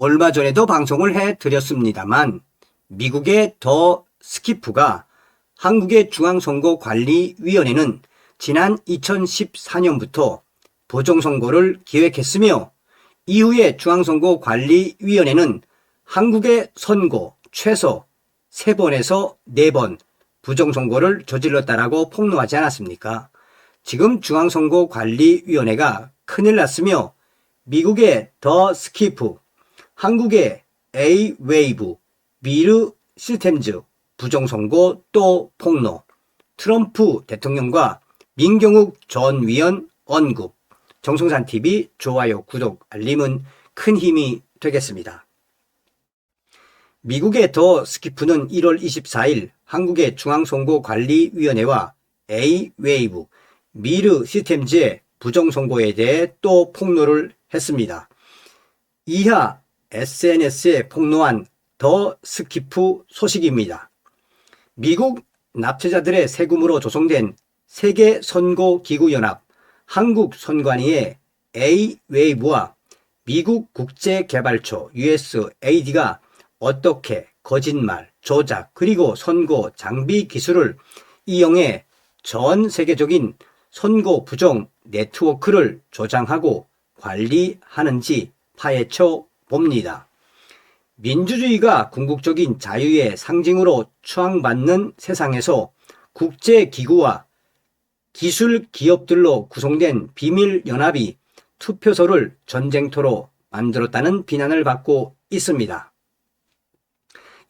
얼마 전에도 방송을 해드렸습니다만 미국의 더 스키프가 한국의 중앙선거관리위원회는 지난 2014년부터 부정선거를 기획했으며 이후에 중앙선거관리위원회는 한국의 선거 최소 3번에서 4번 부정선거를 저질렀다라고 폭로하지 않았습니까? 지금 중앙선거관리위원회가 큰일 났으며 미국의 더 스키프, 한국의 A-웨이브, 미르 시스템즈 부정선거 또 폭로, 트럼프 대통령과 민경욱 전 위원 언급, 정성산TV 좋아요, 구독, 알림은 큰 힘이 되겠습니다. 미국의 더 스키프는 1월 24일 한국의 중앙선거관리위원회와 A-웨이브, 미르 시스템즈의 부정선거에 대해 또 폭로를 했습니다. 이하 SNS에 폭로한 더 스키프 소식입니다. 미국 납치자들의 세금으로 조성된 세계선거기구연합 한국선관위의 A-웨이브와 미국 국제개발처 USAID가 어떻게 거짓말, 조작, 그리고 선거 장비 기술을 이용해 전 세계적인 선거 부정 네트워크를 조장하고 관리하는지 파헤쳐 봅니다. 민주주의가 궁극적인 자유의 상징으로 추앙받는 세상에서 국제기구와 기술 기업들로 구성된 비밀연합이 투표소를 전쟁터로 만들었다는 비난을 받고 있습니다.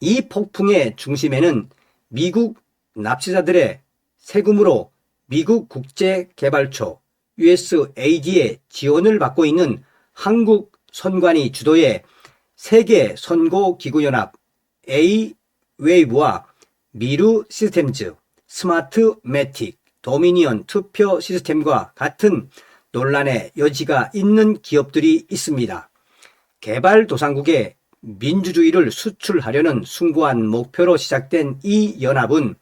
이 폭풍의 중심에는 미국 납치자들의 세금으로 미국 국제개발처 USAID의 지원을 받고 있는 한국 선관위 주도의 세계선거기구연합 A-웨이브와 미르 시스템즈, 스마트매틱, 도미니언 투표 시스템과 같은 논란의 여지가 있는 기업들이 있습니다. 개발도상국에 민주주의를 수출하려는 숭고한 목표로 시작된 이 연합은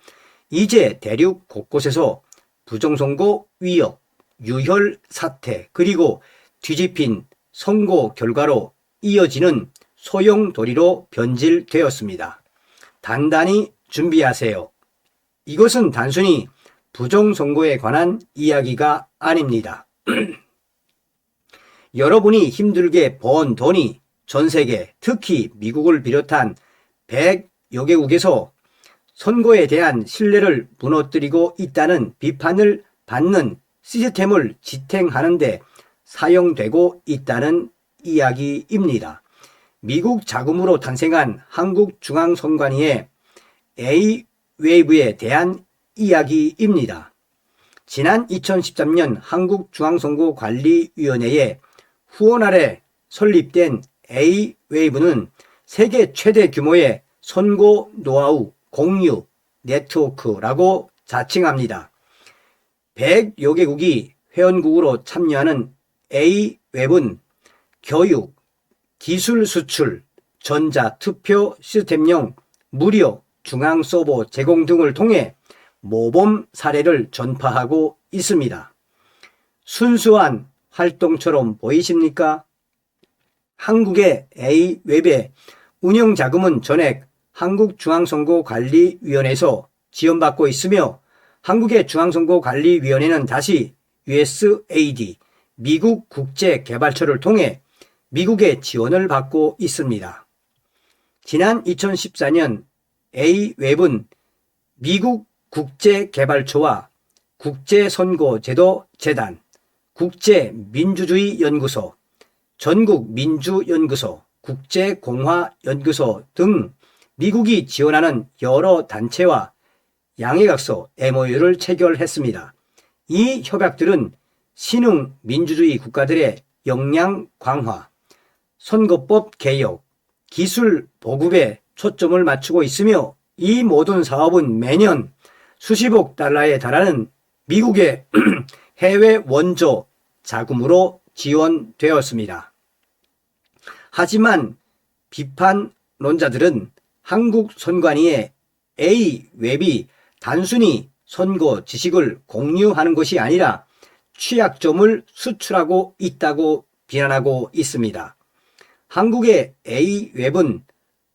이제 대륙 곳곳에서 부정선거 위협, 유혈 사태, 그리고 뒤집힌 선거 결과로 이어지는 소용돌이로 변질되었습니다. 단단히 준비하세요. 이것은 단순히 부정선거에 관한 이야기가 아닙니다. 여러분이 힘들게 번 돈이 전 세계, 특히 미국을 비롯한 100여 개국에서 선거에 대한 신뢰를 무너뜨리고 있다는 비판을 받는 시스템을 지탱하는 데 사용되고 있다는 이야기입니다. 미국 자금으로 탄생한 한국중앙선관위의 A-웨이브에 대한 이야기입니다. 지난 2013년 한국중앙선거관리위원회의 후원 아래 설립된 A-웨이브는 세계 최대 규모의 선거 노하우 공유 네트워크라고 자칭합니다. 100여 개국이 회원국으로 참여하는 A-웹은 교육, 기술 수출, 전자투표 시스템용 무료 중앙 서버 제공 등을 통해 모범 사례를 전파하고 있습니다. 순수한 활동처럼 보이십니까? 한국의 A-웹의 운영자금은 전액 한국중앙선거관리위원회에서 지원받고 있으며 한국의 중앙선거관리위원회는 다시 USAID, 미국 국제개발처를 통해 미국의 지원을 받고 있습니다. 지난 2014년 A-웹은 미국 국제개발처와 국제선거제도재단, 국제민주주의연구소, 전국민주연구소, 국제공화연구소 등 미국이 지원하는 여러 단체와 양해각서 MOU를 체결했습니다. 이 협약들은 신흥 민주주의 국가들의 역량 강화, 선거법 개혁, 기술 보급에 초점을 맞추고 있으며 이 모든 사업은 매년 수십억 달러에 달하는 미국의 해외 원조 자금으로 지원되었습니다. 하지만 비판론자들은 한국 선관위의 A-웹이 단순히 선거 지식을 공유하는 것이 아니라 취약점을 수출하고 있다고 비난하고 있습니다. 한국의 A웹은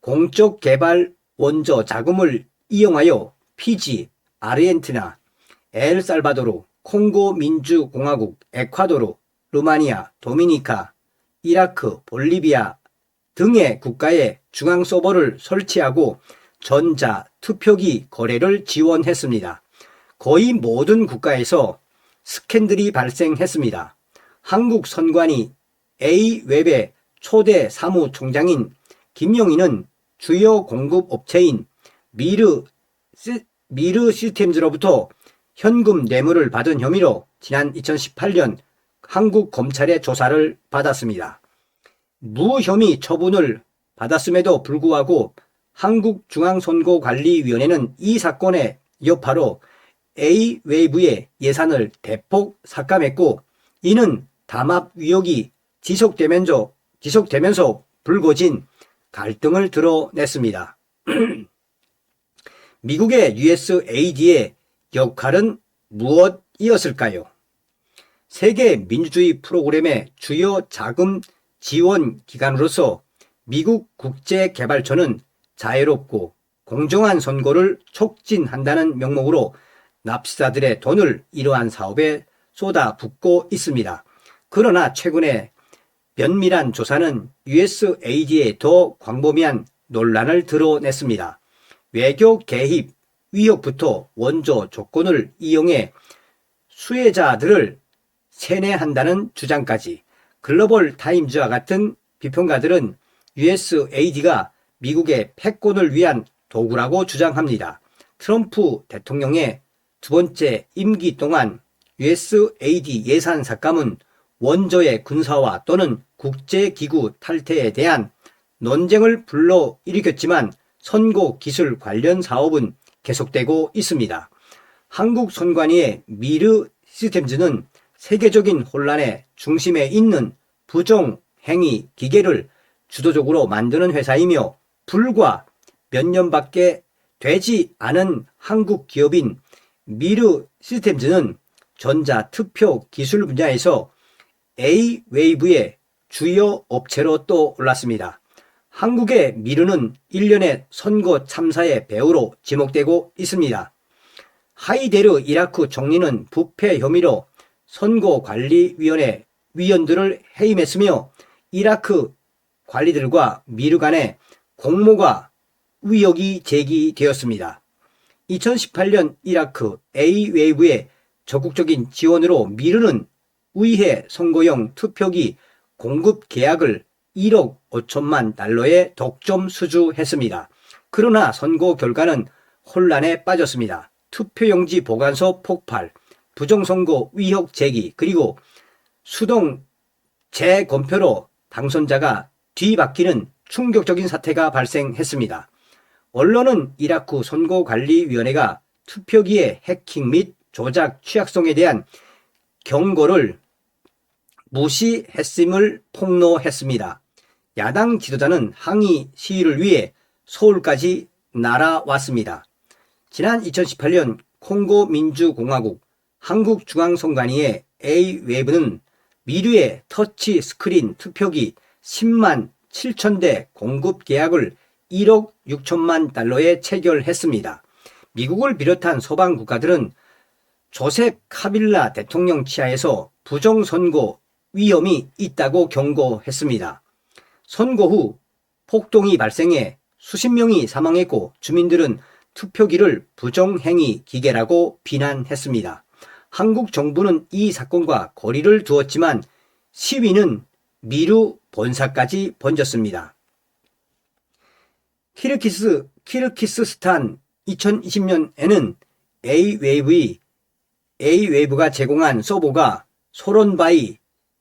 공적 개발 원조 자금을 이용하여 피지, 아르헨티나, 엘살바도르, 콩고 민주공화국, 에콰도르, 루마니아, 도미니카, 이라크, 볼리비아 등의 국가에 중앙 서버를 설치하고 전자 투표기 거래를 지원했습니다. 거의 모든 국가에서 스캔들이 발생했습니다. 한국 선관위 A웹의 초대 사무총장인 김용희는 주요 공급업체인 미르 시스템즈로부터 현금 뇌물을 받은 혐의로 지난 2018년 한국 검찰의 조사를 받았습니다. 무혐의 처분을 받았음에도 불구하고 한국중앙선거관리위원회는 이 사건의 여파로 A웨이브의 예산을 대폭 삭감했고, 이는 담합 의혹이 지속되면서 불거진 갈등을 드러냈습니다. 미국의 USAID의 역할은 무엇이었을까요? 세계 민주주의 프로그램의 주요 자금 지원 기관으로서 미국 국제개발처는 자유롭고 공정한 선거를 촉진한다는 명목으로 납세자들의 돈을 이러한 사업에 쏟아붓고 있습니다. 그러나 최근에 면밀한 조사는 USAID의 더 광범위한 논란을 드러냈습니다. 외교 개입 위협부터 원조 조건을 이용해 수혜자들을 세뇌한다는 주장까지. 글로벌 타임즈와 같은 비평가들은 USAID가 미국의 패권을 위한 도구라고 주장합니다. 트럼프 대통령의 두 번째 임기 동안 USAID 예산 삭감은 원조의 군사화 또는 국제기구 탈퇴에 대한 논쟁을 불러일으켰지만 선거 기술 관련 사업은 계속되고 있습니다. 한국 선관위의 미르 시스템즈는 세계적인 혼란의 중심에 있는 부정행위 기계를 주도적으로 만드는 회사이며, 불과 몇 년밖에 되지 않은 한국 기업인 미르 시스템즈는 전자투표 기술 분야에서 A웨이브의 주요 업체로 또 올랐습니다. 한국의 미르는 1년의 선거 참사의 배우로 지목되고 있습니다. 하이데르 이라크 총리는 부패 혐의로 선거관리위원회 위원들을 해임했으며, 이라크 관리들과 미르 간의 공모가 의혹이 제기되었습니다. 2018년 이라크 A웨이브의 적극적인 지원으로 미르는 의회 선거용 투표기 공급 계약을 1억 5천만 달러에 독점 수주했습니다. 그러나 선거 결과는 혼란에 빠졌습니다. 투표용지 보관소 폭발, 부정선거 의혹 제기, 그리고 수동 재검표로 당선자가 뒤바뀌는 충격적인 사태가 발생했습니다. 언론은 이라크 선거관리위원회가 투표기의 해킹 및 조작 취약성에 대한 경고를 무시했음을 폭로했습니다. 야당 지도자는 항의 시위를 위해 서울까지 날아왔습니다. 지난 2018년 콩고 민주공화국 한국중앙선관위의 A웨이브는 미르의 터치 스크린 투표기 10만 7천 대 공급 계약을 1억 6천만 달러에 체결했습니다. 미국을 비롯한 서방 국가들은 조셉 카빌라 대통령 치하에서 부정선거 위험이 있다고 경고했습니다. 선거 후 폭동이 발생해 수십 명이 사망했고, 주민들은 투표기를 부정행위 기계라고 비난했습니다. 한국 정부는 이 사건과 거리를 두었지만 시위는 미르 본사까지 번졌습니다. 키르기스스탄 2020년에는 A웨이브가 제공한 서버가 소론바이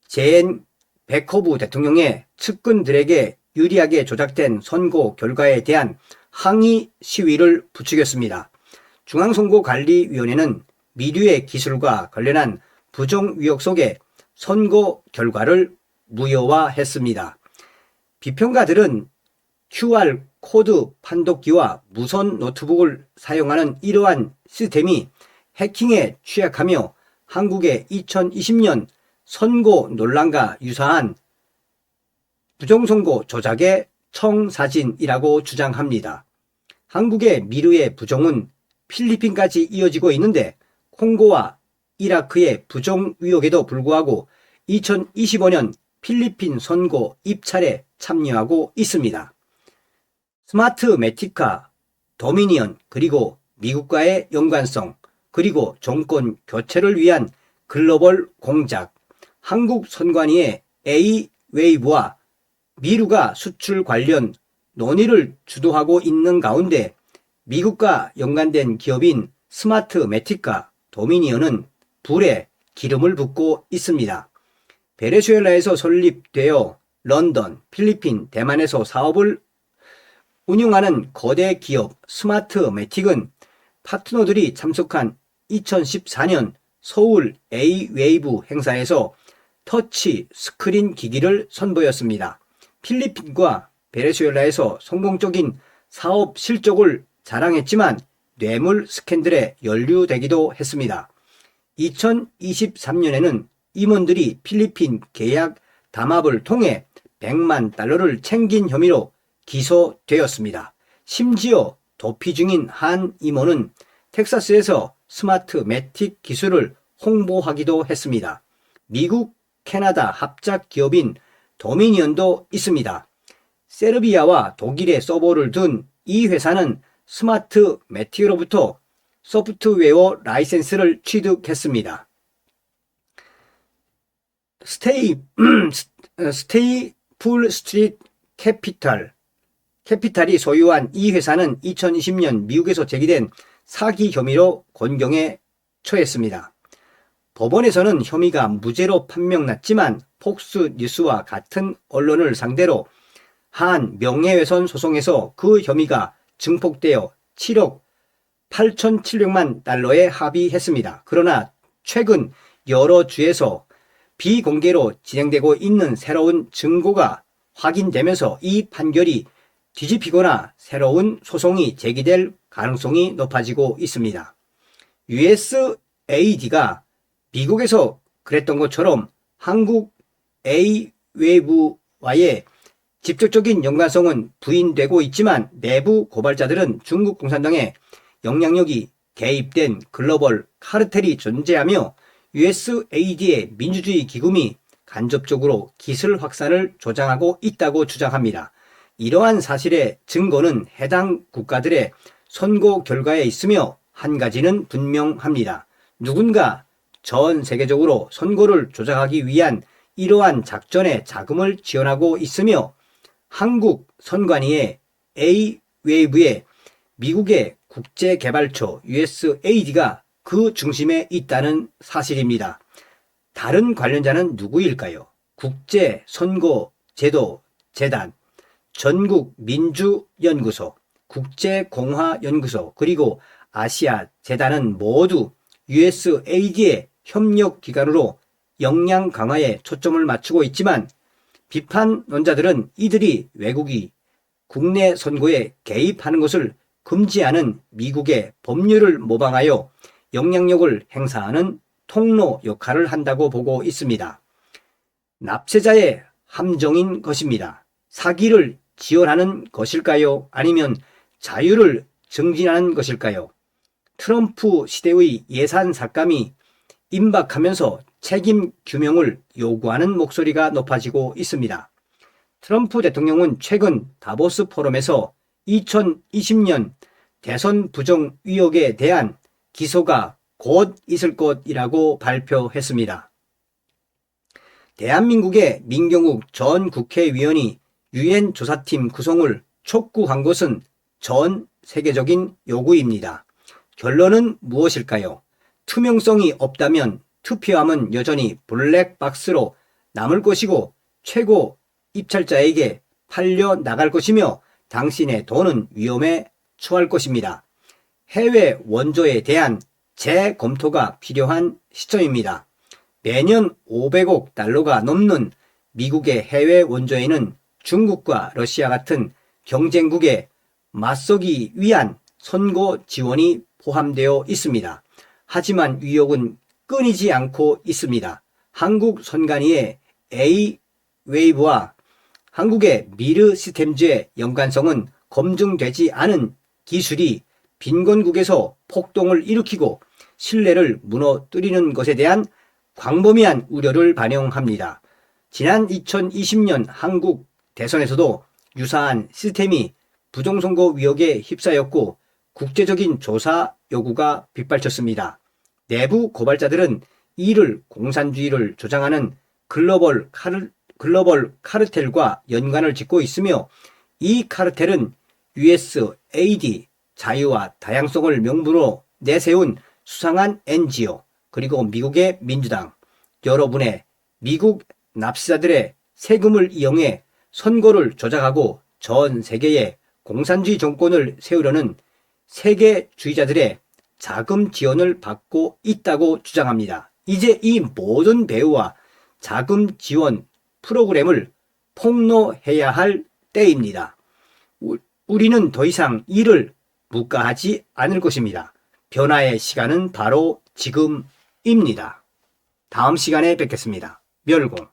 제엔베코브 대통령의 측근들에게 유리하게 조작된 선거 결과에 대한 항의 시위를 부추겼습니다. 중앙선거관리위원회는 미르의 기술과 관련한 부정 의혹 속에 선거 결과를 무효화했습니다. 비평가들은 QR 코드 판독기와 무선 노트북을 사용하는 이러한 시스템이 해킹에 취약하며 한국의 2020년 선거 논란과 유사한 부정선거 조작의 청사진이라고 주장합니다. 한국의 미르의 부정은 필리핀까지 이어지고 있는데 콩고와 이라크의 부정 의혹에도 불구하고 2025년 필리핀 선거 입찰에 참여하고 있습니다. 스마트매틱과 도미니언 그리고 미국과의 연관성 그리고 정권 교체를 위한 글로벌 공작, 한국 선관위의 A-웨이브와 미르가 수출 관련 논의를 주도하고 있는 가운데 미국과 연관된 기업인 스마트매틱과 도미니언은 불에 기름을 붓고 있습니다. 베네수엘라에서 설립되어 런던, 필리핀, 대만에서 사업을 운영하는 거대 기업 스마트매틱은 파트너들이 참석한 2014년 서울 A-웨이브 행사에서 터치 스크린 기기를 선보였습니다. 필리핀과 베네수엘라에서 성공적인 사업 실적을 자랑했지만 뇌물 스캔들에 연루되기도 했습니다. 2023년에는 임원들이 필리핀 계약 담합을 통해 100만 달러를 챙긴 혐의로 기소되었습니다. 심지어 도피 중인 한 임원은 텍사스에서 스마트매틱 기술을 홍보하기도 했습니다. 미국, 캐나다 합작 기업인 도미니언도 있습니다. 세르비아와 독일에 서버를 둔 이 회사는 스마트매틱으로부터 소프트웨어 라이센스를 취득했습니다. 스테이플 스트리트 캐피탈이 소유한 이 회사는 2020년 미국에서 제기된 사기 혐의로 권경에 처했습니다. 법원에서는 혐의가 무죄로 판명났지만 폭스뉴스와 같은 언론을 상대로 한 명예훼손 소송에서 그 혐의가 증폭되어 7억 8,700만 달러에 합의했습니다. 그러나 최근 여러 주에서 비공개로 진행되고 있는 새로운 증거가 확인되면서 이 판결이 뒤집히거나 새로운 소송이 제기될 가능성이 높아지고 있습니다. USAID가 미국에서 그랬던 것처럼 한국 A-웨이브와의 직접적인 연관성은 부인되고 있지만 내부 고발자들은 중국 공산당의 영향력이 개입된 글로벌 카르텔이 존재하며 USAID의 민주주의 기금이 간접적으로 기술 확산을 조장하고 있다고 주장합니다. 이러한 사실의 증거는 해당 국가들의 선거 결과에 있으며 한 가지는 분명합니다. 누군가 전 세계적으로 선거를 조작하기 위한 이러한 작전에 자금을 지원하고 있으며 한국 선관위의 A-웨이브의 미국의 국제개발처 USAID가 그 중심에 있다는 사실입니다. 다른 관련자는 누구일까요? 국제선거제도재단, 전국민주연구소, 국제공화연구소, 그리고 아시아재단은 모두 USAID의 협력기관으로 역량 강화에 초점을 맞추고 있지만 비판론자들은 이들이 외국이 국내 선거에 개입하는 것을 금지하는 미국의 법률을 모방하여 영향력을 행사하는 통로 역할을 한다고 보고 있습니다. 납세자의 함정인 것입니다. 사기를 지원하는 것일까요? 아니면 자유를 증진하는 것일까요? 트럼프 시대의 예산 삭감이 임박하면서 책임 규명을 요구하는 목소리가 높아지고 있습니다. 트럼프 대통령은 최근 다보스 포럼에서 2020년 대선 부정 의혹에 대한 기소가 곧 있을 것이라고 발표했습니다. 대한민국의 민경욱 전 국회의원이 유엔 조사팀 구성을 촉구한 것은 전 세계적인 요구입니다. 결론은 무엇일까요? 투명성이 없다면 투표함은 여전히 블랙박스로 남을 것이고 최고 입찰자에게 팔려 나갈 것이며 당신의 돈은 위험에 처할 것입니다. 해외 원조에 대한 재검토가 필요한 시점입니다. 매년 500억 달러가 넘는 미국의 해외 원조에는 중국과 러시아 같은 경쟁국에 맞서기 위한 선거 지원이 포함되어 있습니다. 하지만 위협은 끊이지 않고 있습니다. 한국 선관위의 A-웨이브와 한국의 미르 시스템즈의 연관성은 검증되지 않은 기술이 빈곤국에서 폭동을 일으키고 신뢰를 무너뜨리는 것에 대한 광범위한 우려를 반영합니다. 지난 2020년 한국 대선에서도 유사한 시스템이 부정선거 의혹에 휩싸였고 국제적인 조사 요구가 빗발쳤습니다. 내부 고발자들은 이를 공산주의를 조장하는 글로벌 카르텔과 연관을 짓고 있으며 이 카르텔은 USAID 자유와 다양성을 명분으로 내세운 수상한 NGO 그리고 미국의 민주당, 여러분의 미국 납세자들의 세금을 이용해 선거를 조작하고 전 세계에 공산주의 정권을 세우려는 세계주의자들의 자금 지원을 받고 있다고 주장합니다. 이제 이 모든 배후와 자금 지원 프로그램을 폭로해야 할 때입니다. 우리는 더 이상 이를 묵과하지 않을 것입니다. 변화의 시간은 바로 지금입니다. 다음 시간에 뵙겠습니다. 멸공.